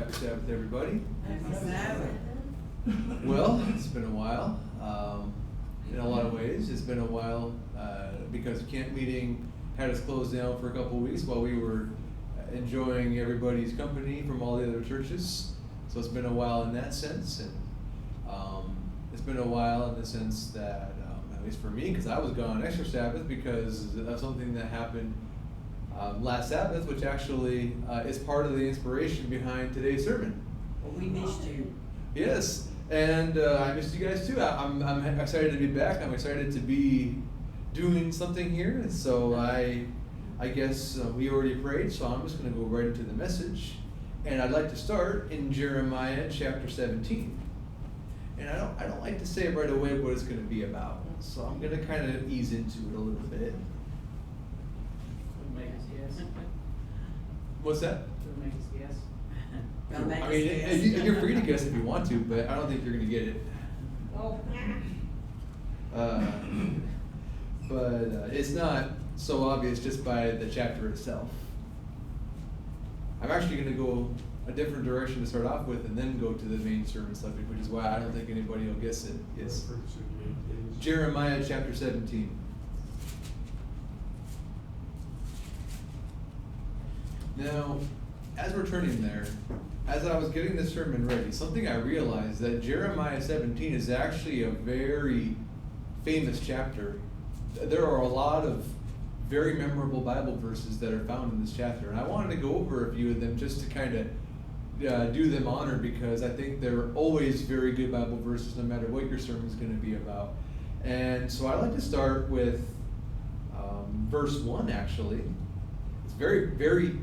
Happy Sabbath, everybody. Happy Sabbath. Well, it's been a while. In a lot of ways, it's been a while because camp meeting had us closed down for a couple of weeks while we were enjoying everybody's company from all the other churches. So it's been a while in that sense, and it's been a while in the sense that, at least for me, because I was gone extra Sabbath because of something that happened last Sabbath, which actually is part of the inspiration behind today's sermon. Well, we missed you. Yes, and I missed you guys too. I'm excited to be back. I'm excited to be doing something here. And so I guess we already prayed, so I'm just going to go right into the message. And I'd like to start in Jeremiah chapter 17. And I don't like to say right away what it's going to be about. So I'm going to kind of ease into it a little bit. Make us guess. What's that? Make us guess. Don't make I us mean, guess. you're free to guess if you want to, but I don't think you're going to get it. Oh. But it's not so obvious just by the chapter itself. I'm actually going to go a different direction to start off with and then go to the main sermon subject, which is why I don't think anybody will guess it. It's Jeremiah chapter 17. Now, as we're turning there, as I was getting this sermon ready, something I realized that Jeremiah 17 is actually a very famous chapter. There are a lot of very memorable Bible verses that are found in this chapter, and I wanted to go over a few of them just to kind of do them honor, because I think they're always very good Bible verses no matter what your sermon is going to be about. And so I'd like to start with verse 1, actually. It's very, very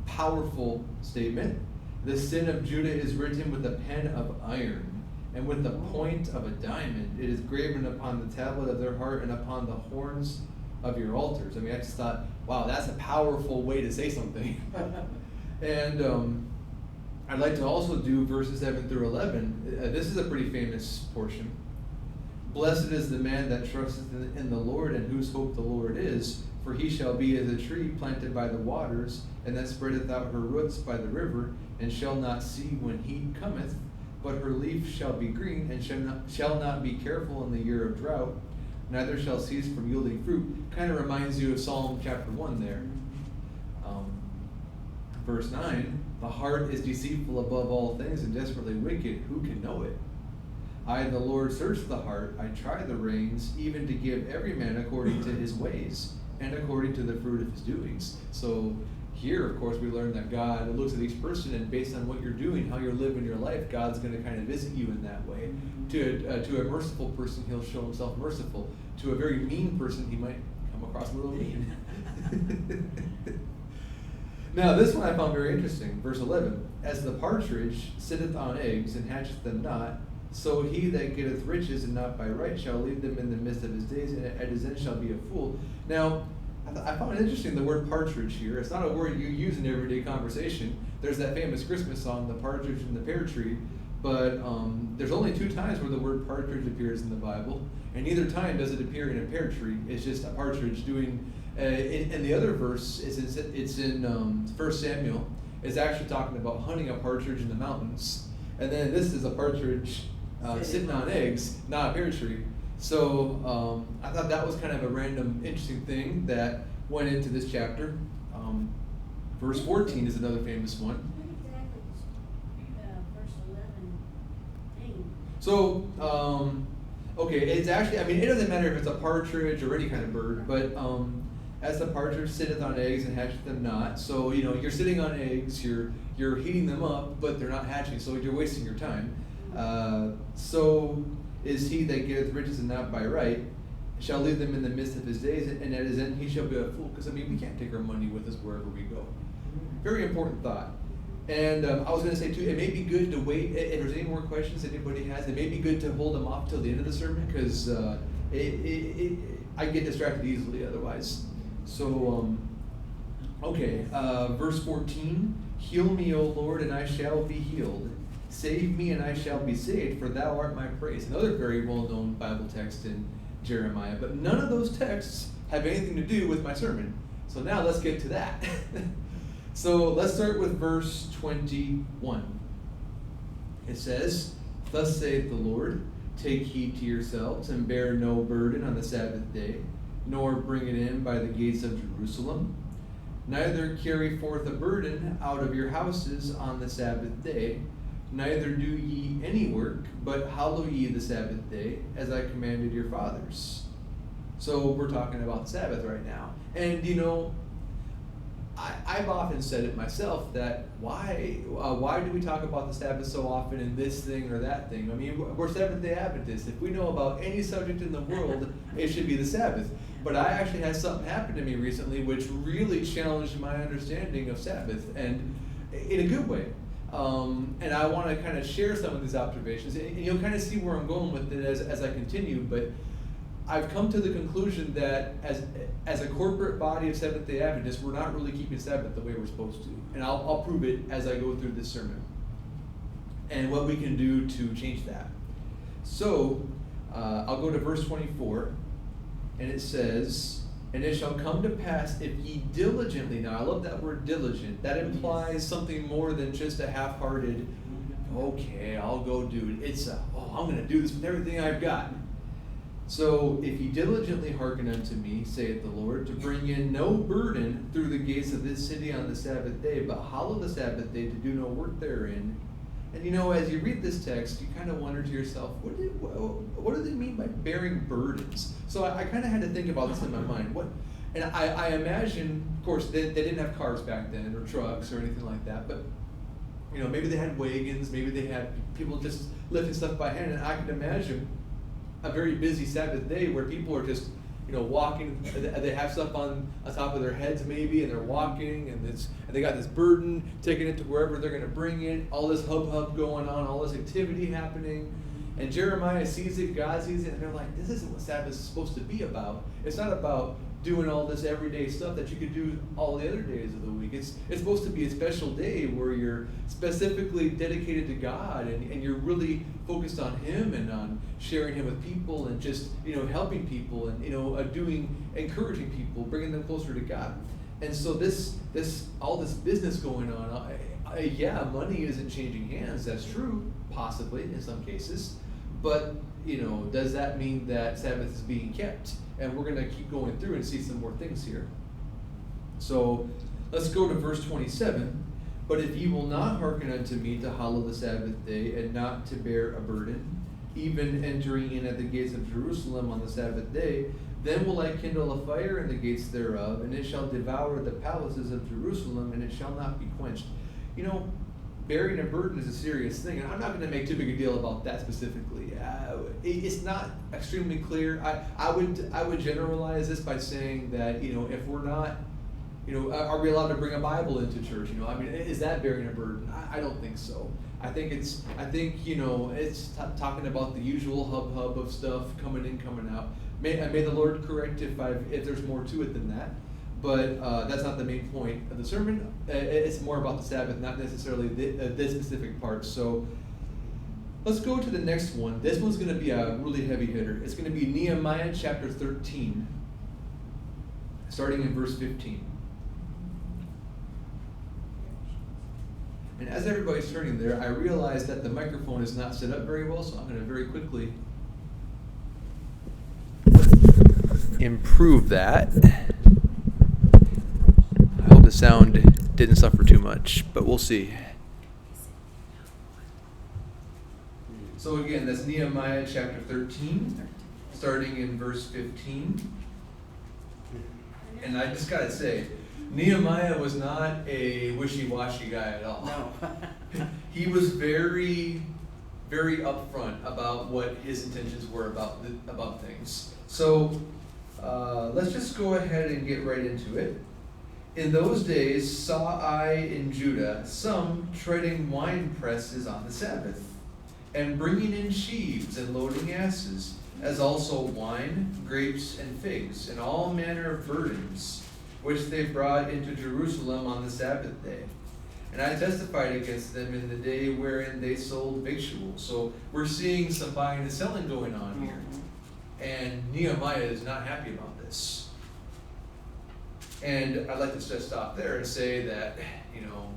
powerful statement. The sin of Judah is written with a pen of iron, and with the point of a diamond. It is graven upon the tablet of their heart and upon the horns of your altars. I mean, I just thought, wow, that's a powerful way to say something. And I'd like to also do verses 7 through 11. This is a pretty famous portion. Blessed is the man that trusteth in the Lord, and whose hope the Lord is. For he shall be as a tree planted by the waters, and that spreadeth out her roots by the river, and shall not see when heat cometh, but her leaf shall be green, and shall not be careful in the year of drought, neither shall cease from yielding fruit. Kind of reminds you of Psalm chapter 1 there. Verse 9, the heart is deceitful above all things and desperately wicked. Who can know it? I, the Lord, search the heart. I try the reins, even to give every man according to his ways and according to the fruit of his doings. So here, of course, we learn that God looks at each person, and based on what you're doing, how you're living your life, God's going to kind of visit you in that way. To a merciful person, he'll show himself merciful. To a very mean person, he might come across a little mean. Now, this one I found very interesting. Verse 11, as the partridge sitteth on eggs and hatcheth them not, so he that getteth riches and not by right shall leave them in the midst of his days, and at his end shall be a fool. Now, I found it interesting, the word partridge here. It's not a word you use in everyday conversation. There's that famous Christmas song, The Partridge in the Pear Tree, but there's only 2 times where the word partridge appears in the Bible, and neither time does it appear in a pear tree. It's just a partridge doing, and the other verse, it's in 1 Samuel, is actually talking about hunting a partridge in the mountains, and then this is a partridge sitting on eggs, not a pear tree. So I thought that was kind of a random, interesting thing that went into this chapter. Verse 14 is another famous one. What exactly does verse 11 mean? So, okay, it's actually, I mean, it doesn't matter if it's a partridge or any kind of bird, but as the partridge sitteth on eggs and hatcheth them not. So, you know, you're sitting on eggs, you're heating them up, but they're not hatching, so you're wasting your time. So is he that getteth riches and not by right, shall leave them in the midst of his days, and at his end he shall be a fool. Because, I mean, we can't take our money with us wherever we go. Very important thought. And I was going to say, too, it may be good to wait. If there's any more questions anybody has, it may be good to hold them off till the end of the sermon, because I get distracted easily otherwise. So, okay, verse 14, heal me, O Lord, and I shall be healed. Save me, and I shall be saved, for thou art my praise. Another very well-known Bible text in Jeremiah, but none of those texts have anything to do with my sermon. So now let's get to that. So let's start with verse 21. It says, "Thus saith the Lord, take heed to yourselves, and bear no burden on the Sabbath day, nor bring it in by the gates of Jerusalem. Neither carry forth a burden out of your houses on the Sabbath day, neither do ye any work, but hallow ye the Sabbath day, as I commanded your fathers." So we're talking about Sabbath right now. And I've often said it myself that why do we talk about the Sabbath so often in this thing or that thing? I mean, we're Seventh-day Adventists. If we know about any subject in the world, it should be the Sabbath. But I actually had something happen to me recently which really challenged my understanding of Sabbath, and in a good way. And I want to kind of share some of these observations, and you'll kind of see where I'm going with it as I continue. But I've come to the conclusion that as a corporate body of Seventh-day Adventists, we're not really keeping Sabbath the way we're supposed to. And I'll prove it as I go through this sermon and what we can do to change that. So I'll go to verse 24, and it says, "And it shall come to pass if ye diligently," now I love that word diligent. That implies something more than just a half-hearted, okay, I'll go do it. It's I'm going to do this with everything I've got. "So if ye diligently hearken unto me, saith the Lord, to bring in no burden through the gates of this city on the Sabbath day, but hallow the Sabbath day to do no work therein." And as you read this text, you kind of wonder to yourself, what do they mean by bearing burdens? So I kind of had to think about this in my mind. And I imagine, of course, they didn't have cars back then, or trucks, or anything like that, but maybe they had wagons, maybe they had people just lifting stuff by hand, and I could imagine a very busy Sabbath day where people are just, walking. They have stuff on top of their heads maybe, and they're walking, and they got this burden, taking it to wherever they're going to bring it. All this hub going on, all this activity happening, and Jeremiah sees it, God sees it, and they're like, "This isn't what Sabbath is supposed to be about. It's not about doing all this everyday stuff that you could do all the other days of the week. It's supposed to be a special day where you're specifically dedicated to God, and you're really focused on Him and on sharing Him with people, and just helping people, and encouraging people, bringing them closer to God." And so all this business going on, yeah, money isn't changing hands. That's true, possibly in some cases, but does that mean that Sabbath is being kept? And we're going to keep going through and see some more things here. So let's go to verse 27. "But if ye will not hearken unto me to hallow the Sabbath day, and not to bear a burden, even entering in at the gates of Jerusalem on the Sabbath day, then will I kindle a fire in the gates thereof, and it shall devour the palaces of Jerusalem, and it shall not be quenched." Bearing a burden is a serious thing, and I'm not going to make too big a deal about that specifically. It's not extremely clear. I would generalize this by saying that if we're not, are we allowed to bring a Bible into church? Is that bearing a burden? I don't think so. I think it's talking about the usual hub of stuff coming in, coming out. May the Lord correct if there's more to it than that. But that's not the main point of the sermon. It's more about the Sabbath, not necessarily this specific part. So let's go to the next one. This one's going to be a really heavy hitter. It's going to be Nehemiah chapter 13, starting in verse 15. And as everybody's turning there, I realize that the microphone is not set up very well, so I'm going to very quickly improve that. The sound didn't suffer too much, but we'll see. So again, that's Nehemiah chapter 13, starting in verse 15. And I just got to say, Nehemiah was not a wishy-washy guy at all. No. He was very, very upfront about what his intentions were about things. So let's just go ahead and get right into it. "In those days saw I in Judah some treading wine presses on the Sabbath, and bringing in sheaves and loading asses, as also wine, grapes, and figs, and all manner of burdens, which they brought into Jerusalem on the Sabbath day. And I testified against them in the day wherein they sold victuals." So we're seeing some buying and selling going on here. And Nehemiah is not happy about this. And I'd like to just stop there and say that,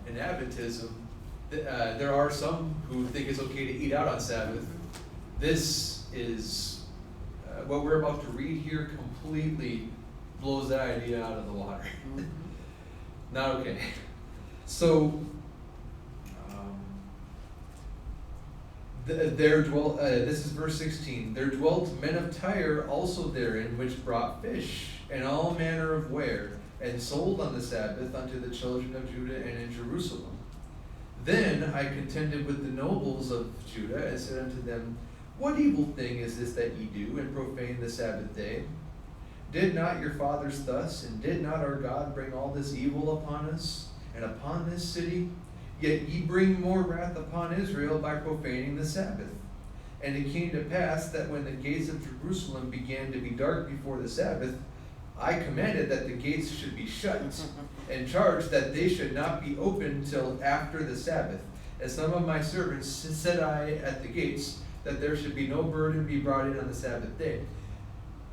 in Adventism, there are some who think it's okay to eat out on Sabbath. This is, what we're about to read here completely blows that idea out of the water. Mhm. Not okay. So, this is verse 16. There dwelt men of Tyre also therein, which brought fish and all manner of ware, and sold on the Sabbath unto the children of Judah and in Jerusalem. Then I contended with the nobles of Judah, and said unto them, What evil thing is this that ye do, and profane the Sabbath day? Did not your fathers thus, and did not our God bring all this evil upon us, and upon this city? Yet ye bring more wrath upon Israel by profaning the Sabbath. And it came to pass that when the gates of Jerusalem began to be dark before the Sabbath, I commanded that the gates should be shut, and charged that they should not be opened till after the Sabbath. And some of my servants set I at the gates, that there should be no burden be brought in on the Sabbath day.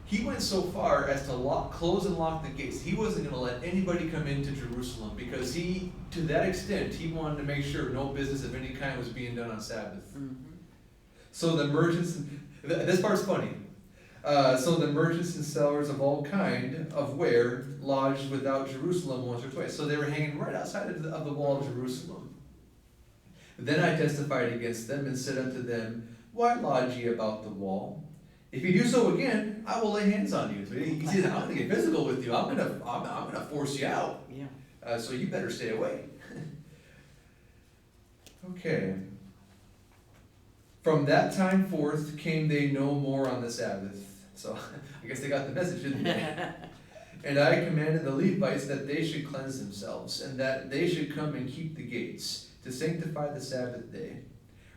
He went so far as to close and lock the gates. He wasn't going to let anybody come into Jerusalem, because to that extent, he wanted to make sure no business of any kind was being done on Sabbath. Mhm. So the merchants, this part's funny. So the merchants and sellers of all kind of ware lodged without Jerusalem once or twice. So they were hanging right outside of the wall of Jerusalem. Then I testified against them and said unto them, Why lodge ye about the wall? If you do so again, I will lay hands on you. So he says, I'm going to get physical with you. I'm going to force you out. Yeah. So you better stay away. Okay. From that time forth came they no more on the Sabbath. So I guess they got the message, didn't they? And I commanded the Levites that they should cleanse themselves, and that they should come and keep the gates, to sanctify the Sabbath day.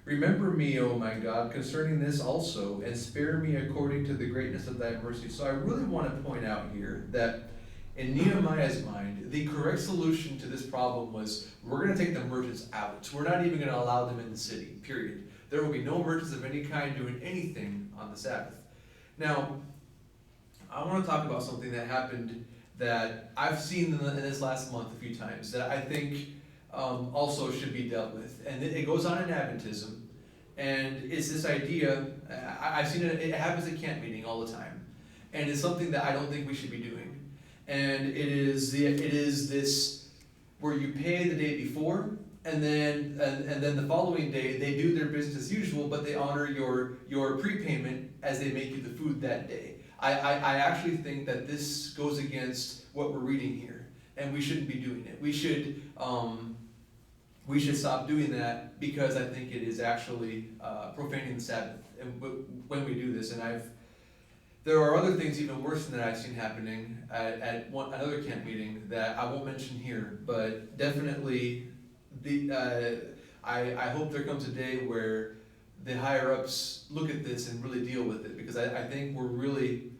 Remember me, O my God, concerning this also, and spare me according to the greatness of thy mercy. So I really want to point out here that in Nehemiah's mind, the correct solution to this problem was, we're going to take the merchants out. We're not even going to allow them in the city, period. There will be no merchants of any kind doing anything on the Sabbath. Now, I want to talk about something that happened that I've seen in this last month a few times that I think also should be dealt with. And it goes on in Adventism, and it's this idea, I've seen it happens at camp meeting all the time, and it's something that I don't think we should be doing. And it is this where you pay the day before, and then the following day they do their business as usual, but they honor your prepayment as they make you the food that day. I actually think that this goes against what we're reading here, and we shouldn't be doing it. We should stop doing that, because I think it is actually profaning the Sabbath. And when we do this, and there are other things even worse than that I've seen happening at another camp meeting that I won't mention here, but definitely I hope there comes a day where the higher ups look at this and really deal with it, because I think we're really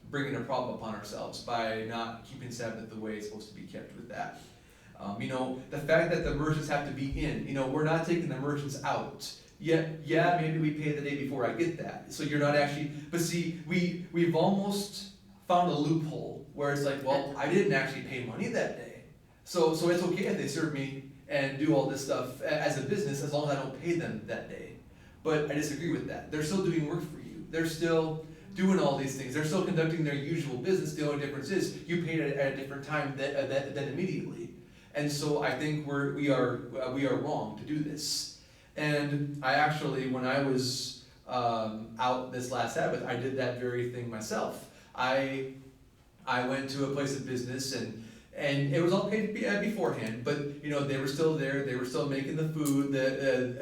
bringing a problem upon ourselves by not keeping Sabbath the way it's supposed to be kept with that. The fact that the merchants have to be in, we're not taking the merchants out. Yeah, maybe we pay the day before, I get that. So you're not actually, but see, we've almost found a loophole where it's like, well, I didn't actually pay money that day. So it's okay if they serve me and do all this stuff as a business, as long as I don't pay them that day. But I disagree with that. They're still doing work for you. They're still doing all these things. They're still conducting their usual business. The only difference is you paid it at a different time than immediately. And so I think we are wrong to do this. And I actually, when I was out this last Sabbath, I did that very thing myself. I went to a place of business, and it was all paid beforehand, but they were still there. They were still making the food.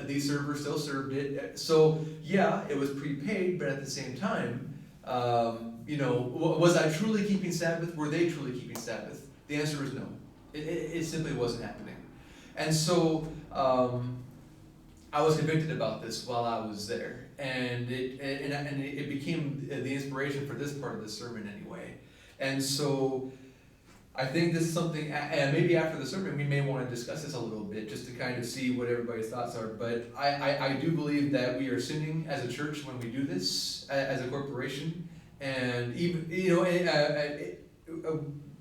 These servers still served it. So yeah, it was prepaid, but at the same time, was I truly keeping Sabbath? Were they truly keeping Sabbath? The answer is no. It simply wasn't happening. And so I was convicted about this while I was there, and it became the inspiration for this part of the sermon anyway. And so I think this is something, and maybe after the sermon we may want to discuss this a little bit, just to kind of see what everybody's thoughts are. But I do believe that we are sinning as a church when we do this, as a corporation, and even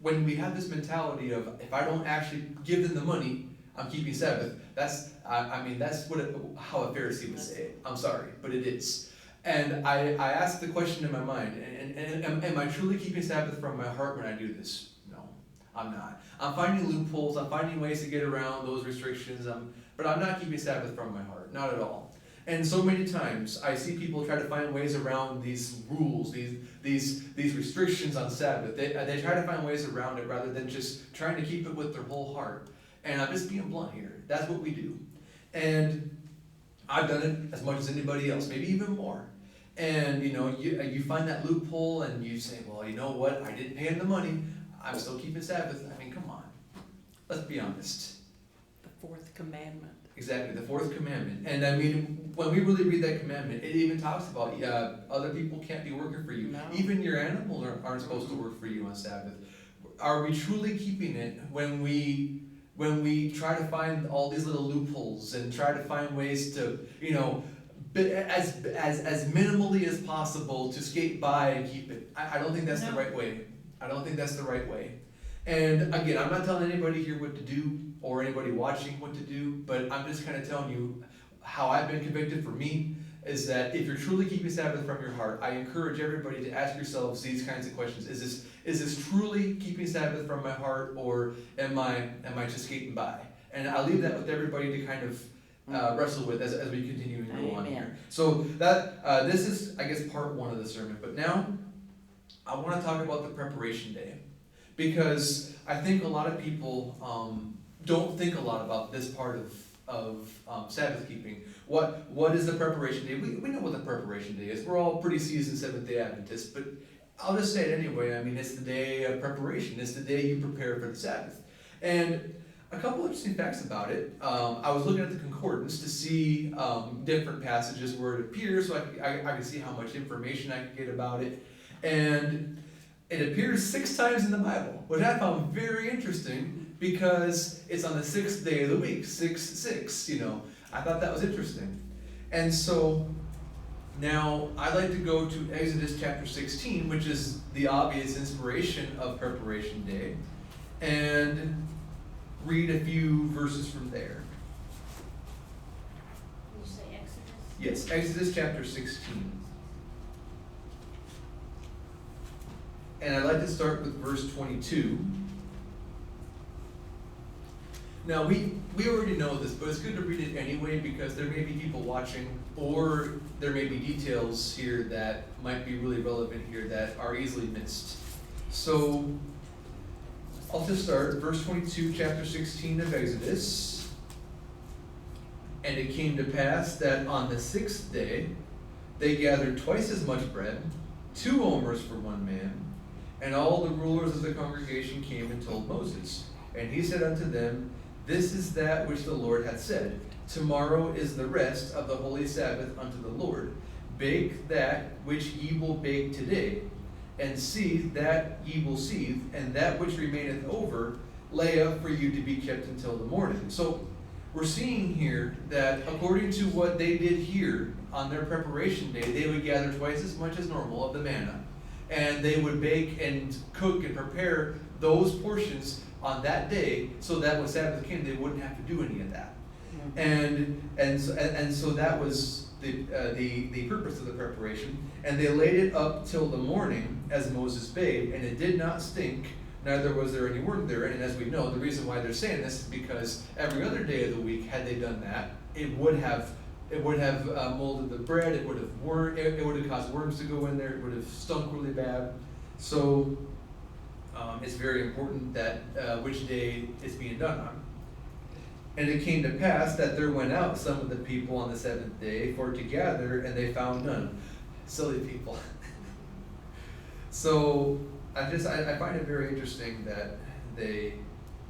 when we have this mentality of, if I don't actually give them the money, I'm keeping Sabbath, that's how a Pharisee would say it. I'm sorry, but it is. And I asked the question in my mind, and am I truly keeping Sabbath from my heart when I do this? No, I'm not. I'm finding loopholes, I'm finding ways to get around those restrictions, but I'm not keeping Sabbath from my heart, not at all. And so many times I see people try to find ways around these rules, these restrictions on Sabbath. They try to find ways around it rather than just trying to keep it with their whole heart. And I'm just being blunt here. That's what we do. And I've done it as much as anybody else, maybe even more. And you find that loophole and you say, well, you know what? I didn't pay him the money. I'm still keeping Sabbath. I mean, come on. Let's be honest. The fourth commandment. Exactly, the fourth commandment. And I mean, when we really read that commandment, it even talks about other people can't be working for you. No. Even your animals aren't supposed to work for you on Sabbath. Are we truly keeping it when we try to find all these little loopholes and try to find ways to, as minimally as possible to skate by and keep it? I don't think that's the right way. I don't think that's the right way. And again, I'm not telling anybody here what to do or anybody watching what to do, but I'm just kind of telling you how I've been convicted for me, is that if you're truly keeping Sabbath from your heart, I encourage everybody to ask yourselves these kinds of questions. Is this truly keeping Sabbath from my heart, or am I just skating by? And I'll leave that with everybody to kind of wrestle with as we continue and go on here. So that this is, I guess, part one of the sermon. But now I want to talk about the preparation day, because I think a lot of people don't think a lot about this part of Sabbath keeping. What is the preparation day? We know what the preparation day is. We're all pretty seasoned Seventh-day Adventists, but I'll just say it anyway. I mean, it's the day of preparation. It's the day you prepare for the Sabbath. And a couple interesting facts about it. I was looking at the concordance to see different passages where it appears, so I could see how much information I could get about it. And it appears 6 times in the Bible, which I found very interesting, because it's on the 6th day of the week, 6/6, I thought that was interesting. And so now I'd like to go to Exodus chapter 16, which is the obvious inspiration of preparation day, and read a few verses from there. You say Exodus? Yes, Exodus chapter 16. And I'd like to start with verse 22. Now, we already know this, but it's good to read it anyway, because there may be people watching, or there may be details here that might be really relevant here that are easily missed. So, I'll just start, verse 22, chapter 16 of Exodus. And it came to pass that on the 6th day, they gathered twice as much bread, 2 omers for one man, and all the rulers of the congregation came and told Moses. And he said unto them, This is that which the Lord hath said. Tomorrow is the rest of the holy Sabbath unto the Lord. Bake that which ye will bake today, and seethe that ye will seethe, and that which remaineth over lay up for you to be kept until the morning. So we're seeing here that according to what they did here on their preparation day, they would gather twice as much as normal of the manna, and they would bake and cook and prepare those portions on that day, so that when Sabbath came, they wouldn't have to do any of that. And so that was the purpose of the preparation. And they laid it up till the morning, as Moses bade, and it did not stink, neither was there any worm therein. And as we know, the reason why they're saying this is because every other day of the week, had they done that, it would have molded the bread. It would have caused worms to go in there. It would have stunk really bad. So it's very important that which day it's being done on. And it came to pass that there went out some of the people on the 7th day for to gather, and they found none. Silly people. So I find it very interesting that they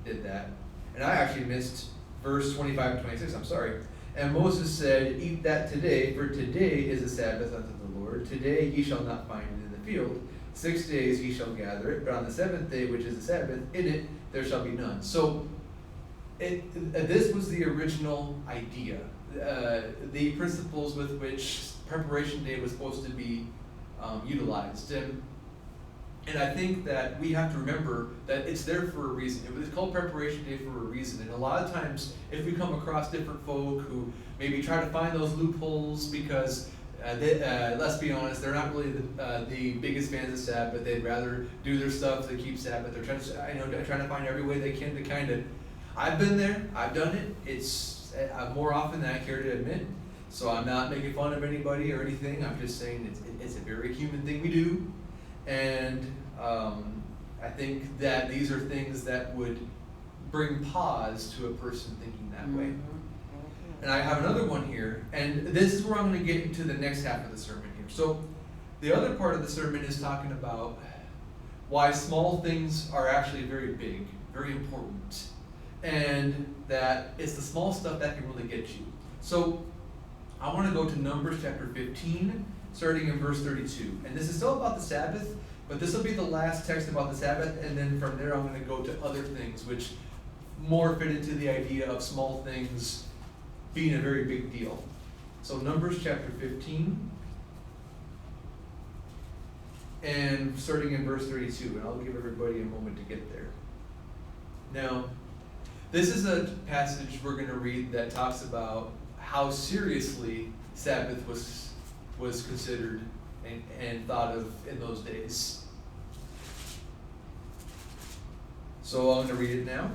did that. And I actually missed verse 25 and 26, I'm sorry. And Moses said, Eat that today, for today is a Sabbath unto the Lord. Today ye shall not find it in the field. 6 days ye shall gather it, but on the 7th day, which is the Sabbath, in it there shall be none. So this was the original idea, the principles with which preparation day was supposed to be utilized. And And I think that we have to remember that it's there for a reason. It was called Preparation Day for a reason. And a lot of times, if we come across different folk who maybe try to find those loopholes because, let's be honest, they're not really the biggest fans of Sabbath. They'd rather do their stuff to keep Sabbath. They're trying to find every way they can to kind of. I've been there. I've done it. It's more often than I care to admit. So I'm not making fun of anybody or anything. I'm just saying it's a very human thing we do. And I think that these are things that would bring pause to a person thinking that way. And I have another one here, and this is where I'm going to get into the next half of the sermon here. So the other part of the sermon is talking about why small things are actually very big, very important, and that it's the small stuff that can really get you. So I want to go to Numbers chapter 15, starting in verse 32. And this is still about the Sabbath, but this will be the last text about the Sabbath, and then from there I'm going to go to other things which more fit into the idea of small things being a very big deal. So Numbers chapter 15, and starting in verse 32, and I'll give everybody a moment to get there. Now, this is a passage we're going to read that talks about how seriously Sabbath was considered and thought of in those days. So I'm going to read it now.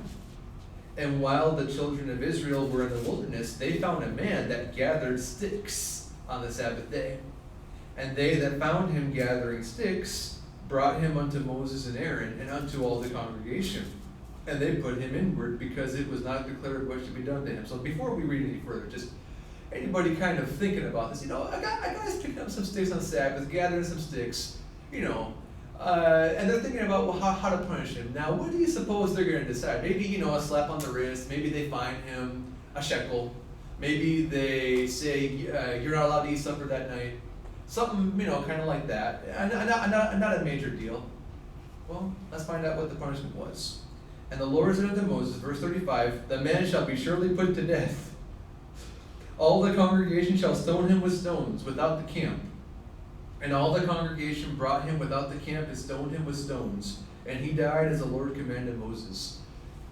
And while the children of Israel were in the wilderness, they found a man that gathered sticks on the Sabbath day. And they that found him gathering sticks brought him unto Moses and Aaron and unto all the congregation. And they put him inward because it was not declared what should be done to him. So before we read any further, just anybody kind of thinking about this, a guy's picking up some sticks on Sabbath, gathering some sticks, and they're thinking about how to punish him. Now, what do you suppose they're going to decide? Maybe, a slap on the wrist. Maybe they fine him a shekel. Maybe they say, you're not allowed to eat supper that night. Something, kind of like that. Not a major deal. Well, let's find out what the punishment was. And the Lord said unto Moses, verse 35, the man shall be surely put to death. All the congregation shall stone him with stones without the camp. And all the congregation brought him without the camp and stoned him with stones. And he died as the Lord commanded Moses.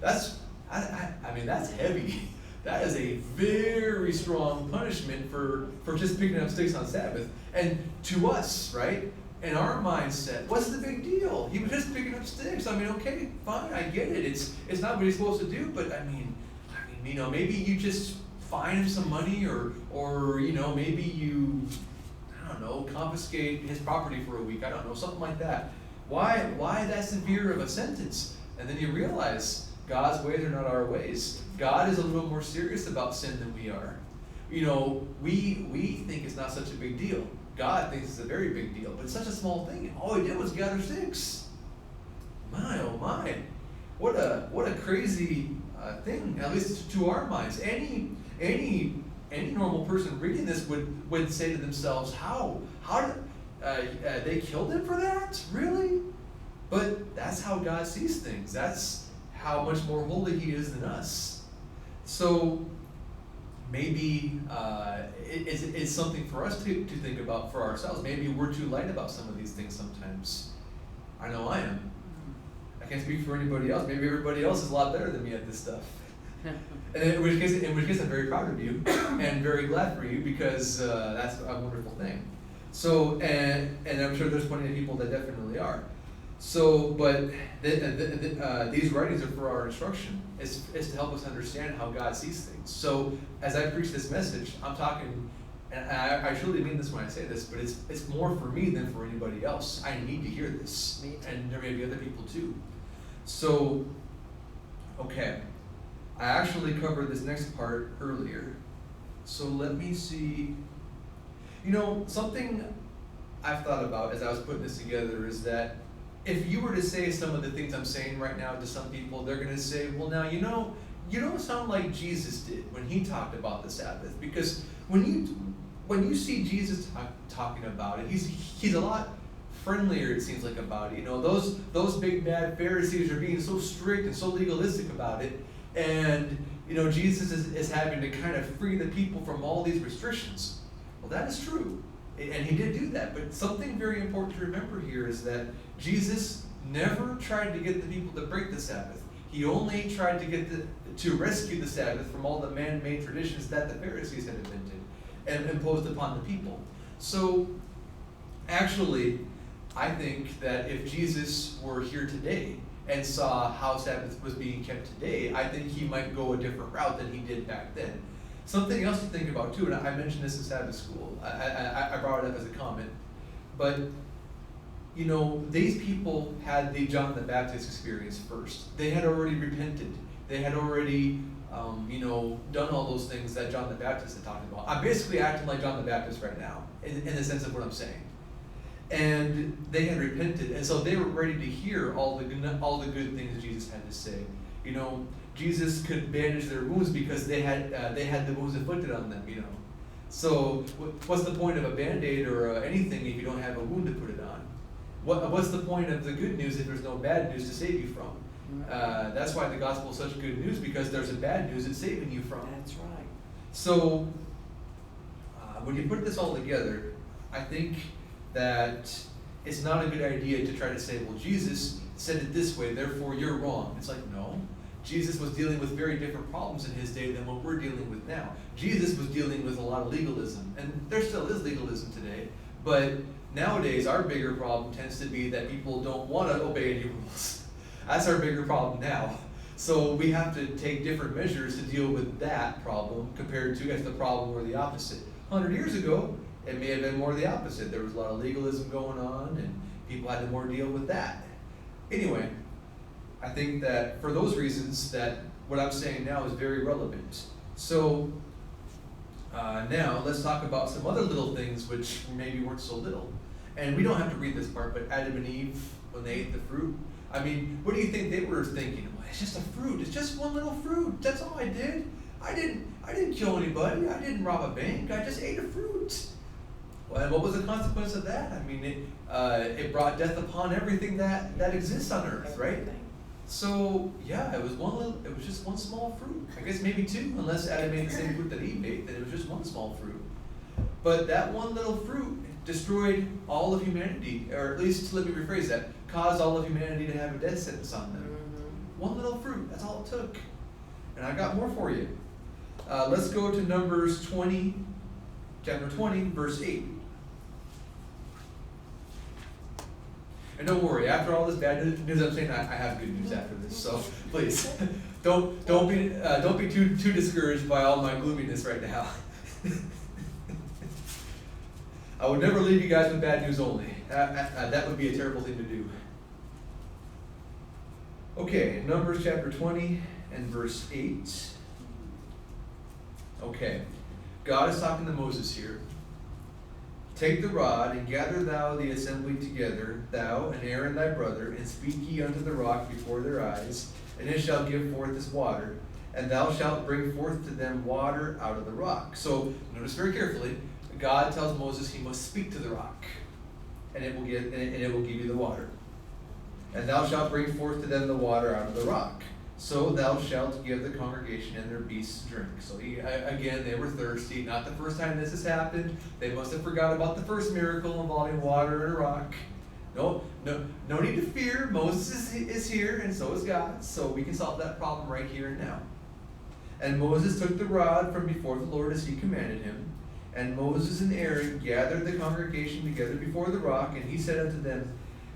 That's heavy. That is a very strong punishment for just picking up sticks on Sabbath. And to us, right, in our mindset, what's the big deal? He was just picking up sticks. Okay, fine, I get it. It's not what he's supposed to do, but maybe you just fine him some money or maybe you, confiscate his property for a week. Something like that. Why that severe of a sentence? And then you realize God's ways are not our ways. God is a little more serious about sin than we are. We think it's not such a big deal. God thinks it's a very big deal, but it's such a small thing. All he did was gather sticks. My, oh my. What a crazy thing, at least to our minds. Any normal person reading this would say to themselves, how did they killed him for that? Really? But that's how God sees things. That's how much more holy he is than us. So maybe it's something for us to think about for ourselves. Maybe we're too light about some of these things sometimes. I know I am. I can't speak for anybody else. Maybe everybody else is a lot better than me at this stuff. And in which case I'm very proud of you and very glad for you because that's a wonderful thing. So, and I'm sure there's plenty of people that definitely are. So, but these writings are for our instruction. It's to help us understand how God sees things. So, as I preach this message, I'm talking, and I truly mean this when I say this, but it's more for me than for anybody else. I need to hear this, and there may be other people too. So, okay. I actually covered this next part earlier. So let me see. Something I've thought about as I was putting this together is that if you were to say some of the things I'm saying right now to some people, they're going to say, well, now, you don't sound like Jesus did when he talked about the Sabbath. Because when you see Jesus talking about it, he's a lot friendlier, it seems like, about it. Those big bad Pharisees are being so strict and so legalistic about it. And, Jesus is having to kind of free the people from all these restrictions. Well, that is true. And he did do that. But something very important to remember here is that Jesus never tried to get the people to break the Sabbath. He only tried to rescue the Sabbath from all the man-made traditions that the Pharisees had invented and imposed upon the people. So, actually, I think that if Jesus were here today and saw how Sabbath was being kept today, I think he might go a different route than he did back then. Something else to think about too, and I mentioned this in Sabbath school. I brought it up as a comment, but you know, these people had the John the Baptist experience first. They had already repented. They had already, done all those things that John the Baptist had talked about. I'm basically acting like John the Baptist right now, in the sense of what I'm saying. And they had repented, and so they were ready to hear all the good things Jesus had to say. You know, Jesus could bandage their wounds because they had the wounds inflicted on them. You know, so what's the point of a Band-Aid or anything if you don't have a wound to put it on? What's the point of the good news if there's no bad news to save you from? That's why the gospel is such good news, because there's a bad news it's saving you from. That's right. So when you put this all together, I think that it's not a good idea to try to say, well, Jesus said it this way, therefore you're wrong. It's like, no. Jesus was dealing with very different problems in his day than what we're dealing with now. Jesus was dealing with a lot of legalism, and there still is legalism today, but nowadays our bigger problem tends to be that people don't want to obey any rules. That's our bigger problem now. So we have to take different measures to deal with that problem compared to if the problem were the opposite. 100 years ago, it may have been more the opposite. There was a lot of legalism going on, and people had to more deal with that. Anyway, I think that for those reasons, that what I'm saying now is very relevant. So now let's talk about some other little things which maybe weren't so little. And we don't have to read this part, but Adam and Eve, when they ate the fruit, I mean, what do you think they were thinking? Well, it's just a fruit. It's just one little fruit. That's all I did. I didn't kill anybody. I didn't rob a bank. I just ate a fruit. Well, and what was the consequence of that? I mean, it brought death upon everything that exists on earth, right? Everything. So yeah, it was just one small fruit. I guess maybe two, unless Adam ate the same fruit that Eve ate, then it was just one small fruit. But that one little fruit destroyed all of humanity, or at least, let me rephrase that, caused all of humanity to have a death sentence on them. Mm-hmm. One little fruit, that's all it took. And I got more for you. Let's go to Numbers 20, chapter 20, verse 8. And don't worry, after all this bad news I'm saying, I have good news after this. So please, don't be too discouraged by all my gloominess right now. I would never leave you guys with bad news only. That would be a terrible thing to do. Okay, Numbers chapter 20 and verse 8. Okay, God is talking to Moses here. Take the rod, and gather thou the assembly together, thou and Aaron thy brother, and speak ye unto the rock before their eyes, and it shall give forth its water, and thou shalt bring forth to them water out of the rock. So, notice very carefully, God tells Moses he must speak to the rock, and it will give you the water. And thou shalt bring forth to them the water out of the rock. So thou shalt give the congregation and their beasts drink. So again, they were thirsty. Not the first time this has happened. They must have forgot about the first miracle involving water and a rock. No need to fear. Moses is here, and so is God. So we can solve that problem right here and now. And Moses took the rod from before the Lord as he commanded him. And Moses and Aaron gathered the congregation together before the rock, and he said unto them,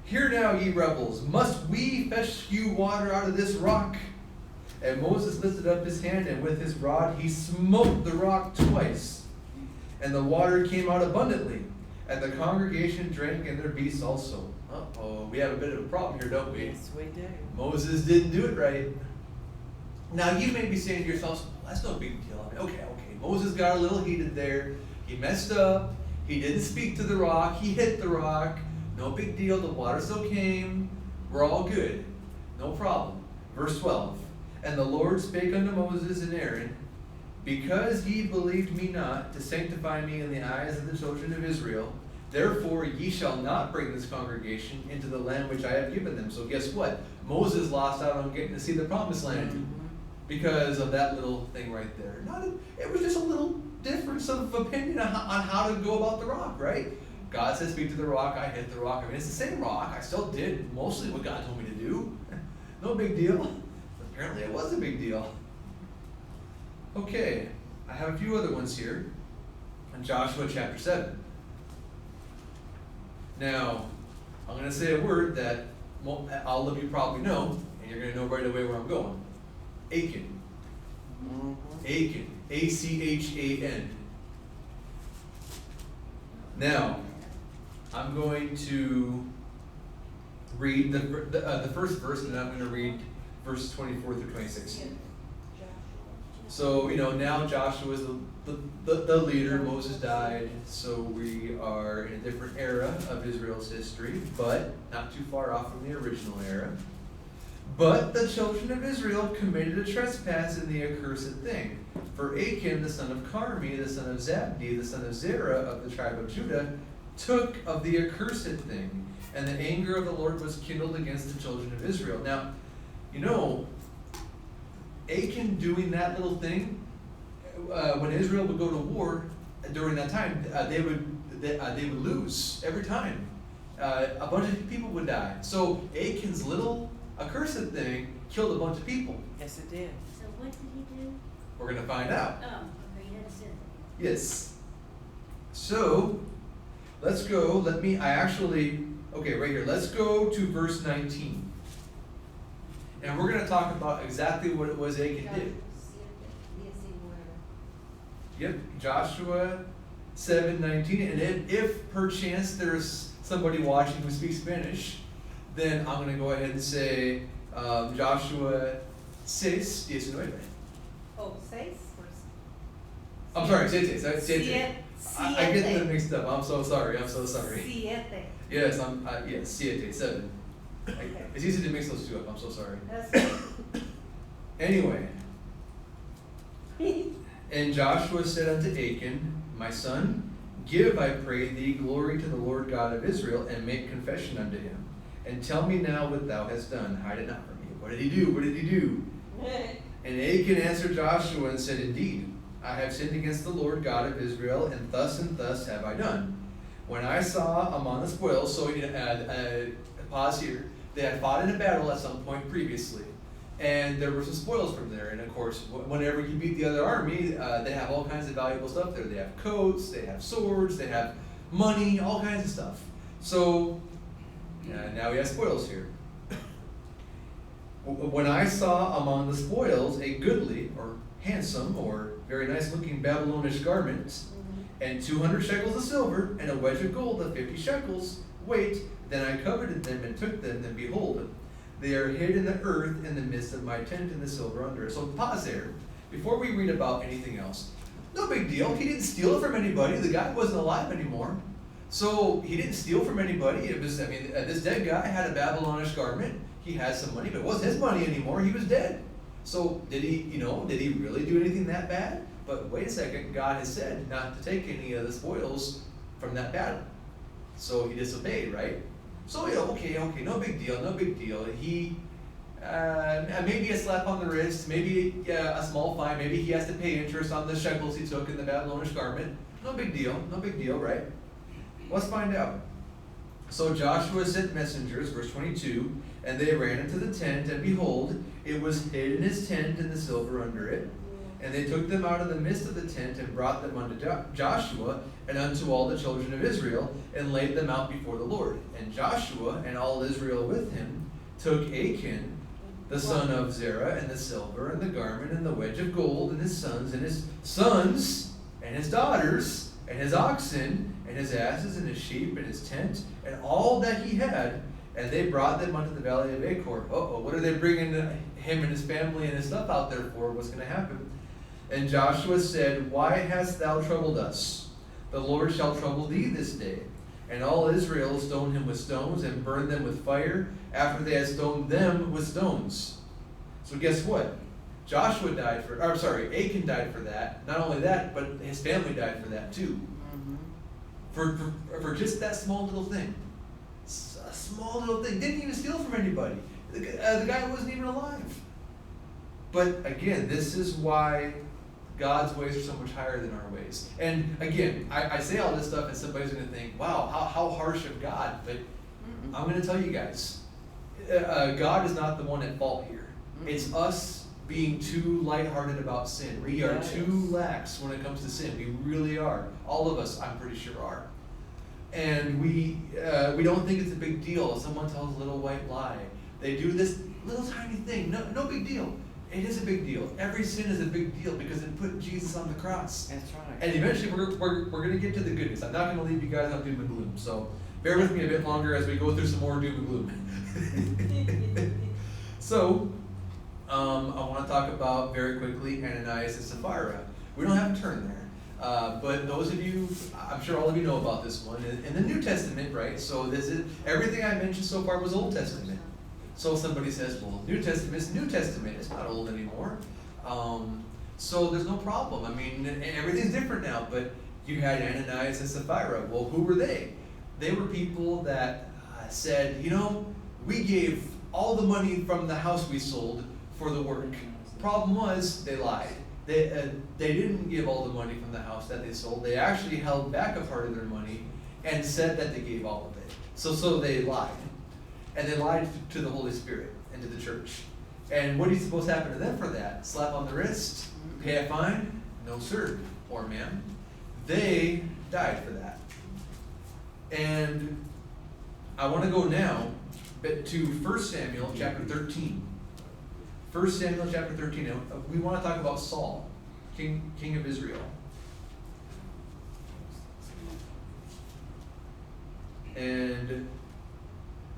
Hear now, ye rebels, must we fetch you water out of this rock? And Moses lifted up his hand, and with his rod he smote the rock twice. And the water came out abundantly, and the congregation drank, and their beasts also. Uh-oh, we have a bit of a problem here, don't we? Yes, we do. Moses didn't do it right. Now you may be saying to yourselves, well, that's no big deal. I mean, okay, Moses got a little heated there. He messed up. He didn't speak to the rock. He hit the rock. No big deal. The water still came. We're all good. No problem. Verse 12. And the Lord spake unto Moses and Aaron, Because ye believed me not to sanctify me in the eyes of the children of Israel, therefore ye shall not bring this congregation into the land which I have given them. So guess what? Moses lost out on getting to see the promised land. because of that little thing right there. It was just a little difference of opinion on how to go about the rock, right? God said, speak to the rock, I hit the rock. I mean, it's the same rock. I still did mostly what God told me to do. No big deal. But apparently it was a big deal. Okay, I have a few other ones here. In Joshua chapter 7. Now, I'm going to say a word that all of you probably know, and you're going to know right away where I'm going. Achan. Achan. A-C-H-A-N. Now, I'm going to read the first verse, and then I'm going to read verses 24 through 26. So, now Joshua is the leader. Moses died, so we are in a different era of Israel's history, but not too far off from the original era. But the children of Israel committed a trespass in the accursed thing. For Achan, the son of Carmi, the son of Zabdi, the son of Zerah of the tribe of Judah, took of the accursed thing, and the anger of the Lord was kindled against the children of Israel. Now, Achan doing that little thing, when Israel would go to war during that time, they would lose every time. A bunch of people would die. So Achan's little accursed thing killed a bunch of people. Yes, it did. So what did he do? We're going to find out. Oh, okay, you had said that. Yes. So, let's go. Right here. Let's go to verse 19. And we're going to talk about exactly what it was Achan did. Yep, Joshua 7:19. And if perchance there's somebody watching who speaks Spanish, then I'm going to go ahead and say Joshua 6:19. Oh, 6? I'm sorry, 7. Siete. I get them mixed up. I'm so sorry. Siete. Yes, 7. Okay. It's easy to mix those two up. I'm so sorry. That's good. Anyway, and Joshua said unto Achan, my son, give, I pray thee, glory to the Lord God of Israel, and make confession unto him. And tell me now what thou hast done. Hide it not from me. What did he do? What did he do? And Achan answered Joshua and said, indeed, I have sinned against the Lord God of Israel, and thus have I done. When I saw among the spoils, so pause here, they had fought in a battle at some point previously, and there were some spoils from there. And of course, whenever you beat the other army, they have all kinds of valuable stuff there. They have coats, they have swords, they have money, all kinds of stuff. So now we have spoils here. When I saw among the spoils a goodly, or handsome, or very nice looking Babylonish garment, and 200 shekels of silver, and a wedge of gold of 50 shekels weight, then I coveted them and took them, and behold, they are hid in the earth in the midst of my tent, and the silver under it. So pause there. Before we read about anything else, no big deal. He didn't steal it from anybody. The guy wasn't alive anymore. So he didn't steal from anybody. This dead guy had a Babylonish garment. He had some money, but it wasn't his money anymore. He was dead. So did he really do anything that bad? But wait a second, God has said not to take any of the spoils from that battle. So he disobeyed, right? So okay, no big deal. He maybe a slap on the wrist, maybe a small fine, maybe he has to pay interest on the shekels he took in the Babylonish garment. No big deal, right? Let's find out. So Joshua sent messengers, verse 22, and they ran into the tent, and behold, it was hid in his tent, and the silver under it. And they took them out of the midst of the tent, and brought them unto Joshua, and unto all the children of Israel, and laid them out before the Lord. And Joshua, and all Israel with him, took Achan, the son of Zerah, and the silver, and the garment, and the wedge of gold, and his sons, and his daughters, and his oxen, and his asses, and his sheep, and his tent, and all that he had, and they brought them unto the valley of Achor. What are they bringing him and his family and his stuff out there for? What's going to happen? And Joshua said, why hast thou troubled us? The Lord shall trouble thee this day. And all Israel stoned him with stones, and burned them with fire, after they had stoned them with stones. So guess what? Achan died for that. Not only that, but his family died for that too. For just that small little thing. A small little thing. Didn't even steal from anybody. The guy wasn't even alive. But again, this is why God's ways are so much higher than our ways. And again, I say all this stuff and somebody's going to think, wow, how harsh of God. But I'm going to tell you guys, God is not the one at fault here. It's us being too lighthearted about sin. We are Yes. too lax when it comes to sin. We really are. All of us, I'm pretty sure, are. And we don't think it's a big deal if someone tells a little white lie. They do this little tiny thing. No big deal. It is a big deal. Every sin is a big deal because it put Jesus on the cross. That's right. And eventually we're going to get to the good news. I'm not going to leave you guys on doom and gloom. So bear with me a bit longer as we go through some more doom and gloom. So, I want to talk about very quickly Ananias and Sapphira. We don't have to turn there. But those of you, I'm sure all of you know about this one. In the New Testament, right? So this is, everything I mentioned so far was Old Testament. So somebody says, well, New Testament's New Testament. It's not old anymore. So there's no problem. I mean, everything's different now. But you had Ananias and Sapphira. Well, who were they? They were people that said, we gave all the money from the house we sold for the work. Problem was, they lied. They didn't give all the money from the house that they sold. They actually held back a part of their money and said that they gave all of it. So they lied. And they lied to the Holy Spirit and to the church. And what are you supposed to happen to them for that? Slap on the wrist? Pay a fine? No, sir. Or ma'am. They died for that. And I want to go now to 1 Samuel chapter 13. 1 Samuel chapter 13. We want to talk about Saul, king of Israel. And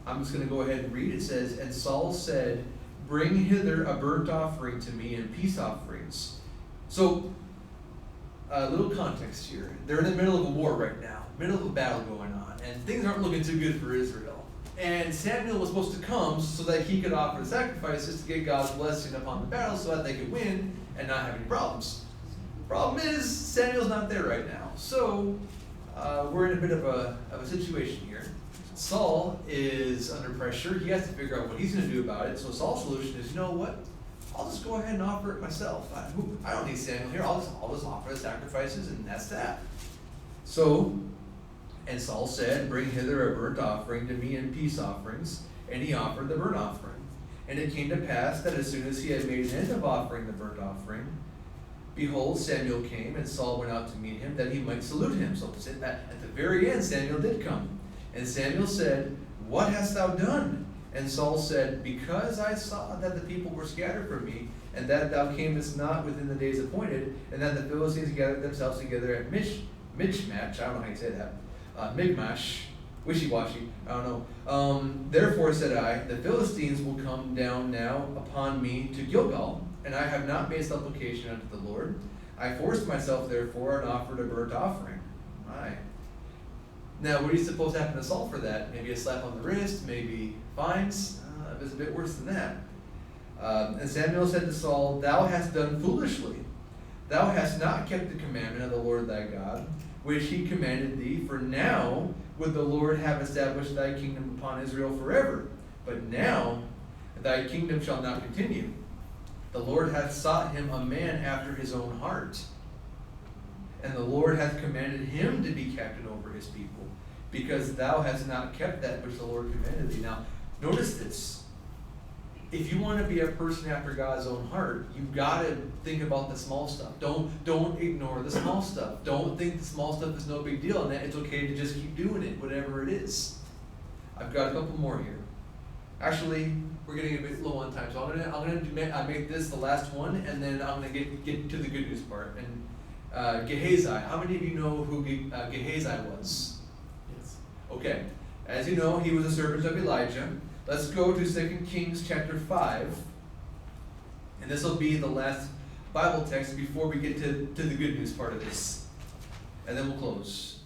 I'm just going to go ahead and read. It says, and Saul said, bring hither a burnt offering to me and peace offerings. So, a little context here. They're in the middle of a war right now, middle of a battle going on, and things aren't looking too good for Israel. And Samuel was supposed to come so that he could offer the sacrifices to get God's blessing upon the battle so that they could win and not have any problems. Problem is, Samuel's not there right now. So, we're in a bit of a situation here. Saul is under pressure. He has to figure out what he's going to do about it. So Saul's solution is, you know what? I'll just go ahead and offer it myself. I don't need Samuel here. I'll just offer the sacrifices, and that's that. So, and Saul said, bring hither a burnt offering to me and peace offerings. And he offered the burnt offering. And it came to pass that as soon as he had made an end of offering the burnt offering, behold, Samuel came, and Saul went out to meet him, that he might salute him. So at the very end, Samuel did come. And Samuel said, what hast thou done? And Saul said, because I saw that the people were scattered from me, and that thou camest not within the days appointed, and that the Philistines gathered themselves together at Michmash, I don't know how you say that, Michmash, wishy-washy, I don't know. Therefore said I, the Philistines will come down now upon me to Gilgal, and I have not made supplication unto the Lord. I forced myself therefore and offered a burnt offering. My. Now, what are you supposed to happen to Saul for that? Maybe a slap on the wrist, maybe fines. It was a bit worse than that. And Samuel said to Saul, thou hast done foolishly. Thou hast not kept the commandment of the Lord thy God, which he commanded thee. For now would the Lord have established thy kingdom upon Israel forever. But now thy kingdom shall not continue. The Lord hath sought him a man after his own heart. And the Lord hath commanded him to be captain over his people, because thou hast not kept that which the Lord commanded thee. Now, notice this. If you want to be a person after God's own heart, you've got to think about the small stuff. Don't ignore the small stuff. Don't think the small stuff is no big deal and that it's okay to just keep doing it, whatever it is. I've got a couple more here. Actually, we're getting a bit low on time, so I'm gonna make this the last one, and then I'm gonna get to the good news part. And Gehazi. How many of you know who Gehazi was? Yes. Okay. As you know, he was a servant of Elijah. Let's go to 2 Kings chapter 5. And this will be the last Bible text before we get to the good news part of this. And then we'll close.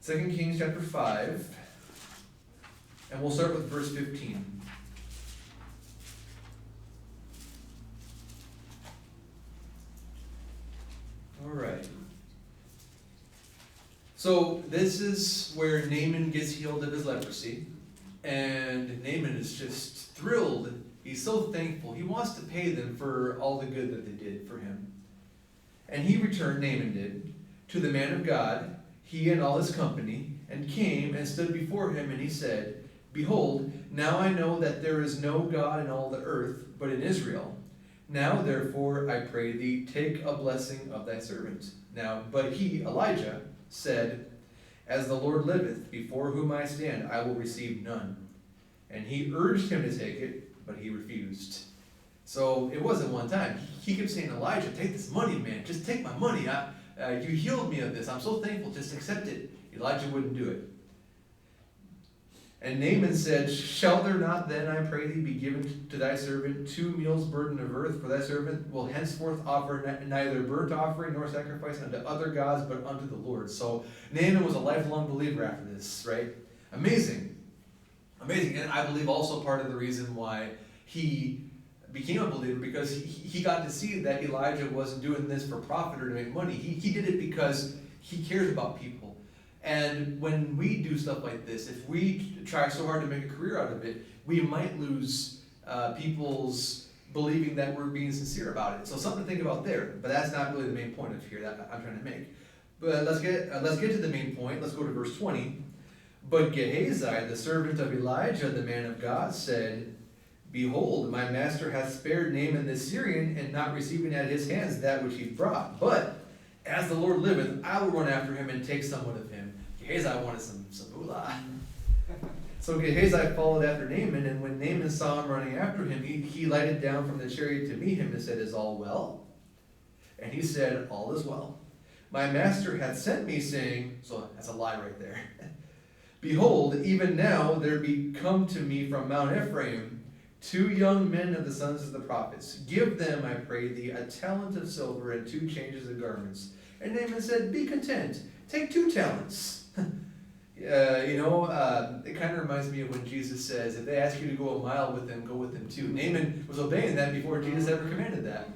2 Kings chapter 5. And we'll start with verse 15. All right. So this is where Naaman gets healed of his leprosy, and Naaman is just thrilled He's so thankful. He wants to pay them for all the good that they did for him. And he returned, Naaman did, to the man of God, he and all his company, and came and stood before him, and he said, Behold, now I know that there is no God in all the earth, but in Israel. Now therefore, I pray thee, take a blessing of thy servant. Now, but he, Elijah, said, As the Lord liveth, before whom I stand, I will receive none. And he urged him to take it, but he refused. So it wasn't one time. He kept saying, Elijah, take this money, man. Just take my money. You healed me of this. I'm so thankful. Just accept it. Elijah wouldn't do it. And Naaman said, Shall there not then, I pray thee, be given to thy servant 2 meals burden of earth? For thy servant will henceforth offer neither burnt offering nor sacrifice unto other gods, but unto the Lord. So Naaman was a lifelong believer after this, right? Amazing. Amazing. And I believe also part of the reason why he became a believer, because he got to see that Elijah wasn't doing this for profit or to make money. He did it because he cares about people. And when we do stuff like this, if we try so hard to make a career out of it, we might lose people's believing that we're being sincere about it. So something to think about there. But that's not really the main point of here that I'm trying to make. But let's get to the main point. Let's go to verse 20. But Gehazi, the servant of Elijah, the man of God, said, Behold, my master hath spared Naaman the Syrian, and not receiving at his hands that which he brought. But as the Lord liveth, I will run after him and take somewhat of him. Gehazi wanted some moolah. So Gehazi followed after Naaman, and when Naaman saw him running after him, he lighted down from the chariot to meet him and said, Is all well? And he said, All is well. My master hath sent me, saying, so that's a lie right there. Behold, even now there be come to me from Mount Ephraim 2 young men of the sons of the prophets. Give them, I pray thee, a talent of silver and 2 changes of garments. And Naaman said, Be content. Take 2 talents. It kind of reminds me of when Jesus says, if they ask you to go a mile with them, go with them too. Naaman was obeying that before Jesus ever commanded that.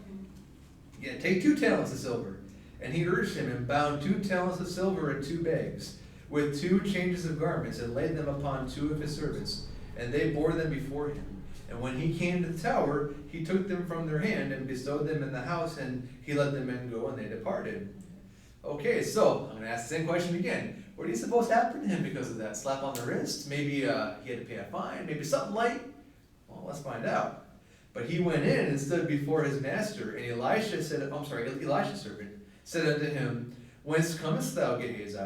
Yeah, take 2 talents of silver. And he urged him and bound 2 talents of silver in 2 bags, with 2 changes of garments, and laid them upon 2 of his servants. And they bore them before him. And when he came to the tower, he took them from their hand and bestowed them in the house, and he let the men go, and they departed. Okay, so I'm going to ask the same question again. What do you suppose happened to him because of that? Slap on the wrist? Maybe he had to pay a fine? Maybe something light? Well, let's find out. But he went in and stood before his master, and Elisha's servant said unto him, Whence comest thou, Gehazi?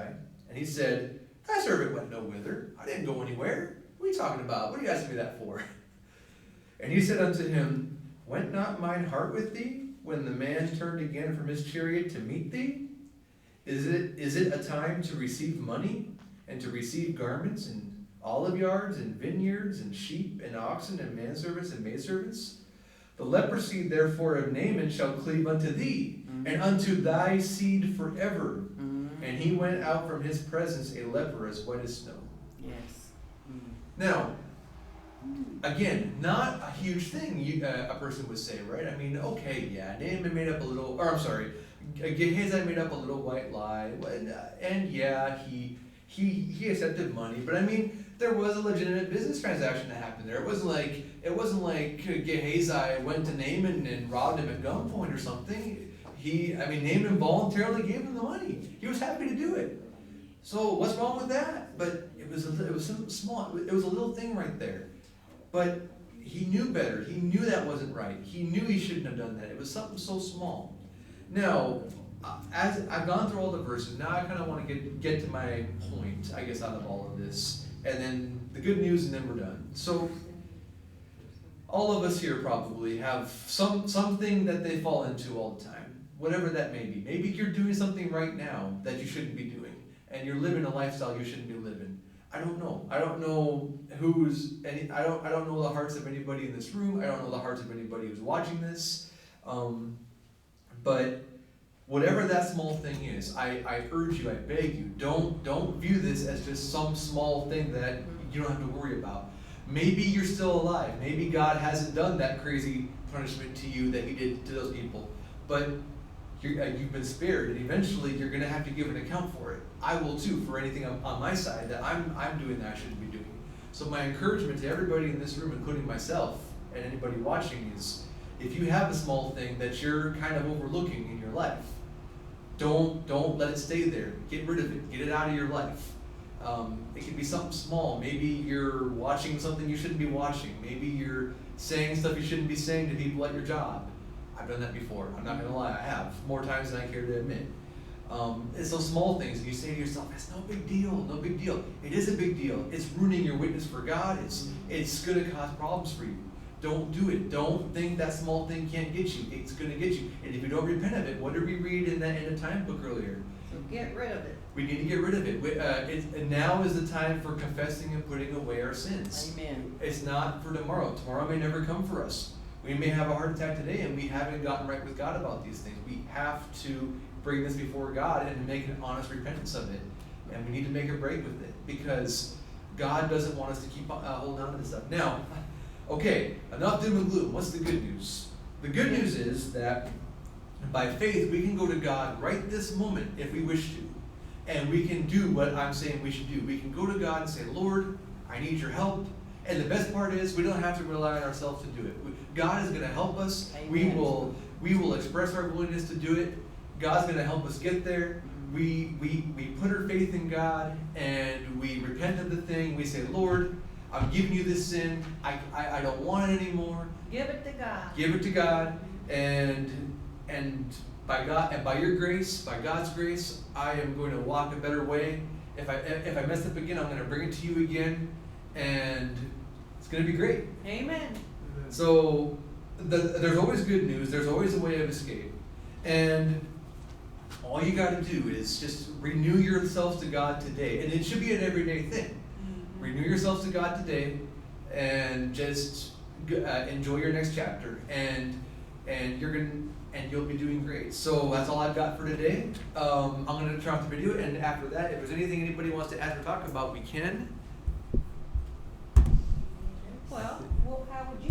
And he said, Thy servant went no whither. I didn't go anywhere. What are you talking about? What are you asking me that for? And he said unto him, Went not mine heart with thee, when the man turned again from his chariot to meet thee? Is it a time to receive money, and to receive garments, and olive yards, and vineyards, and sheep, and oxen, and manservants, and maidservants? The leprosy therefore of Naaman shall cleave unto thee, and unto thy seed forever. And he went out from his presence a leper as white as snow. Yes. Now, again, not a huge thing a person would say, right? I mean, okay, yeah, Naaman made up a little, Gehazi made up a little white lie, and yeah, he accepted money, but I mean, there was a legitimate business transaction that happened there. It wasn't like Gehazi went to Naaman and robbed him at gunpoint or something. Naaman voluntarily gave him the money. He was happy to do it. So what's wrong with that? But it was something small. It was a little thing right there. But he knew better. He knew that wasn't right. He knew he shouldn't have done that. It was something so small. Now, as I've gone through all the verses, now I kind of want to get to my point, I guess, out of all of this. And then the good news, and then we're done. So, all of us here probably have something that they fall into all the time. Whatever that may be. Maybe you're doing something right now that you shouldn't be doing. And you're living a lifestyle you shouldn't be living. I don't know. I don't know I don't know the hearts of anybody in this room. I don't know the hearts of anybody who's watching this. But whatever that small thing is, I urge you, I beg you, don't view this as just some small thing that you don't have to worry about. Maybe you're still alive. Maybe God hasn't done that crazy punishment to you that he did to those people. But you've been spared, and eventually you're going to have to give an account for it. I will too, for anything on my side that I'm doing that I shouldn't be doing. So my encouragement to everybody in this room, including myself, and anybody watching is, if you have a small thing that you're kind of overlooking in your life, don't let it stay there. Get rid of it. Get it out of your life. It can be something small. Maybe you're watching something you shouldn't be watching. Maybe you're saying stuff you shouldn't be saying to people at your job. I've done that before. I'm not gonna lie, I have more times than I care to admit. It's those small things, and you say to yourself, "It's no big deal, no big deal." It is a big deal. It's ruining your witness for God. It's gonna cause problems for you. Don't do it. Don't think that small thing can't get you. It's gonna get you. And if you don't repent of it, what did we read in that end of time book earlier? So get rid of it. We need to get rid of it. And now is the time for confessing and putting away our sins. Amen. It's not for tomorrow. Tomorrow may never come for us. We may have a heart attack today and we haven't gotten right with God about these things. We have to bring this before God and make an honest repentance of it. And we need to make a break with it because God doesn't want us to keep holding on to this stuff. Now, okay, enough doom and gloom. What's the good news? The good news is that by faith we can go to God right this moment if we wish to. And we can do what I'm saying we should do. We can go to God and say, "Lord, I need your help." And the best part is we don't have to rely on ourselves to do it. God is going to help us. Amen. We will express our willingness to do it. God's going to help us get there. We put our faith in God and we repent of the thing. We say, "Lord, I'm giving you this sin. I don't want it anymore." Give it to God. Give it to God, and by God and by your grace, by God's grace, I am going to walk a better way. If I mess up again, I'm going to bring it to you again, and it's going to be great. Amen. So there's always good news. There's always a way of escape, and all you got to do is just renew yourselves to God today, and it should be an everyday thing. Renew yourselves to God today, and just enjoy your next chapter, and you'll be doing great. So that's all I've got for today. I'm going to turn off the video, and after that, if there's anything anybody wants to ask or talk about, we can. Well, how would you